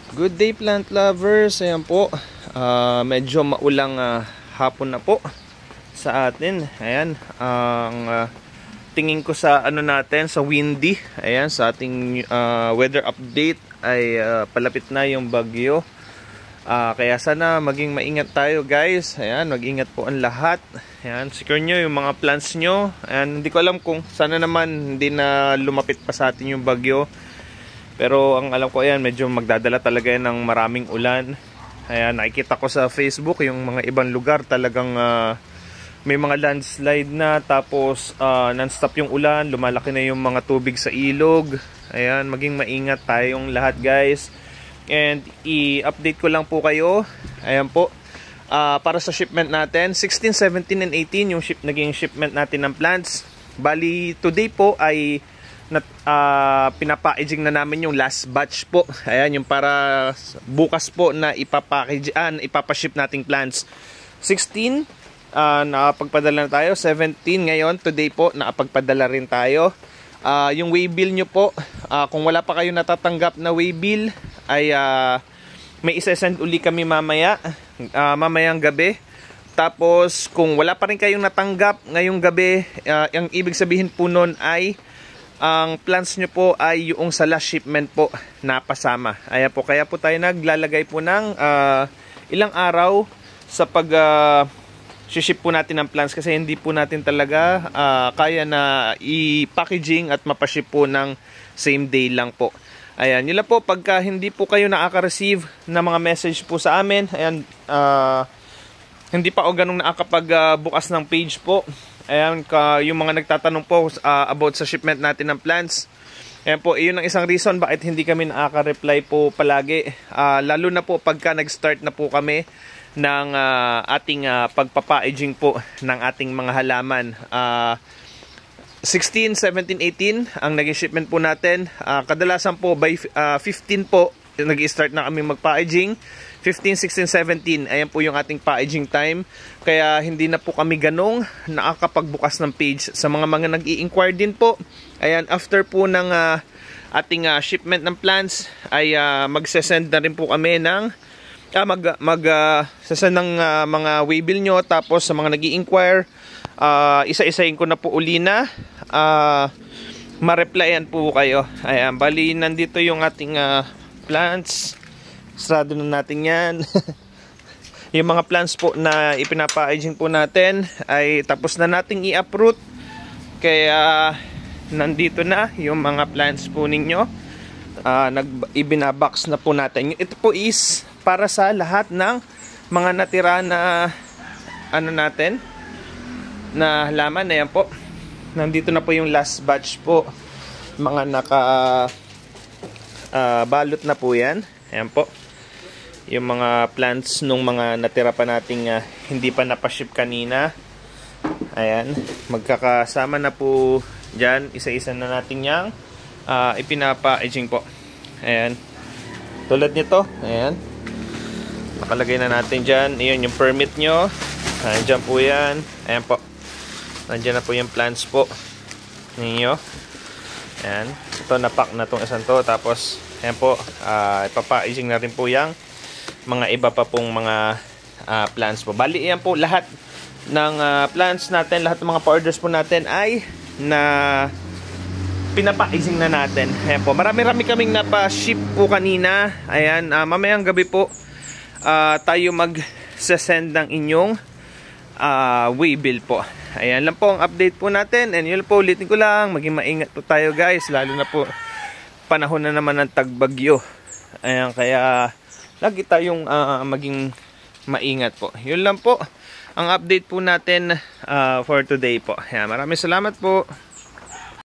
Good day plant lovers. Ayan po, medyo maulang hapon na po sa atin. Ayan, ang tingin ko sa ano natin, sa windy. Ayan, sa ating weather update ay palapit na yung bagyo. Kaya sana maging maingat tayo guys. Ayan, mag-ingat po ang lahat. Ayan, secure nyo yung mga plants nyo. Ayan, hindi ko alam kung sana naman hindi na lumapit pa sa atin yung bagyo. Pero ang alam ko, ayan, medyo magdadala talaga yan ng maraming ulan. Ayan, nakikita ko sa Facebook yung mga ibang lugar talagang may mga landslide na. Tapos non-stop yung ulan, lumalaki na yung mga tubig sa ilog. Ayan, maging maingat tayong lahat guys. And i-update ko lang po kayo. Ayan po, para sa shipment natin 16, 17, and 18 yung naging shipment natin ng plants. Bali today po ay pinapa-packaging na namin yung last batch po. Ayan, yung para bukas po na ipapa-ship nating plants. 16 nakapagpadala na tayo. 17 ngayon, today po nakapagpadala rin tayo. Yung waybill nyo po, kung wala pa kayo natatanggap na waybill ay may isa-send uli kami mamayang gabi. Tapos kung wala pa rin kayong natanggap ngayong gabi, ang ibig sabihin po nun ay ang plants nyo po ay yung sa last shipment po na pasama. Ayan po, kaya po tayo naglalagay po ng ilang araw sa pag ship po natin ng plants kasi hindi po natin talaga kaya na i-packaging at mapaship po ng same day lang po. Ayan, yun lang po, pagka hindi po kayo nakaka-receive ng mga message po sa amin, ayan, hindi pa o ganun nakakapag-bukas ng page po. Ayan, yung mga nagtatanong po about sa shipment natin ng plants. Ayan po, iyon ang isang reason bakit hindi kami nakaka-reply po palagi. Lalo na po pagka nag-start na po kami ng ating pagpapa-aging po ng ating mga halaman. 16, 17, 18 ang naging shipment po natin. Kadalasan po by 15 po nag-start na kami magpa-aging. 15, 16, 17, ayan po yung ating pa-aging time. Kaya hindi na po kami ganong nakakapagbukas ng page sa mga nag-i-inquire din po. Ayan, after po ng ating shipment ng plants ay magsesend na rin po kami ng magsesend ng mga waybill nyo. Tapos sa mga nag-i-inquire, isa-isahin ko na po uli na ma-replyan po kayo. Ayan, bali nandito yung ating plants. Sarado na natin yan. Yung mga plants po na ipinapa-aging po natin ay tapos na nating i-uproot. Kaya nandito na yung mga plants po ninyo. Ibinabox na po natin. Ito po is para sa lahat ng mga natira na ano natin, na halaman. Ayan po, nandito na po yung last batch po. Mga naka balot na po yan. Ayan po, yung mga plants nung mga natira pa nating hindi pa napaship kanina. Ayan, magkakasama na po dyan. Isa-isa na natin yung ipinapa-aging po. Ayan, tulad nito. Ayan, nakalagay na natin dyan. Ayan yung permit nyo. Ayan, dyan po yan. Ayan po, nandyan na po yung plants po ninyo. Ayan, ito napak na itong isang to. Tapos ayan po, ipapa-aging na rin po yung mga iba pa pong mga plants po. Bali, yan po, lahat ng plants natin, lahat ng mga pa-orders po natin ay na pinapa-aging na natin. Ayan po, marami-rami kaming napa-ship po kanina. Ayan, mamayang gabi po tayo mag-send ng inyong waybill po. Ayan lang po ang update po natin. And yun po, ulitin ko lang, maging maingat po tayo guys, lalo na po panahon na naman ng tagbagyo. Ayan, kaya lagi tayong maging maingat po. Yun lang po ang update po natin for today po. Ayan, maraming salamat po.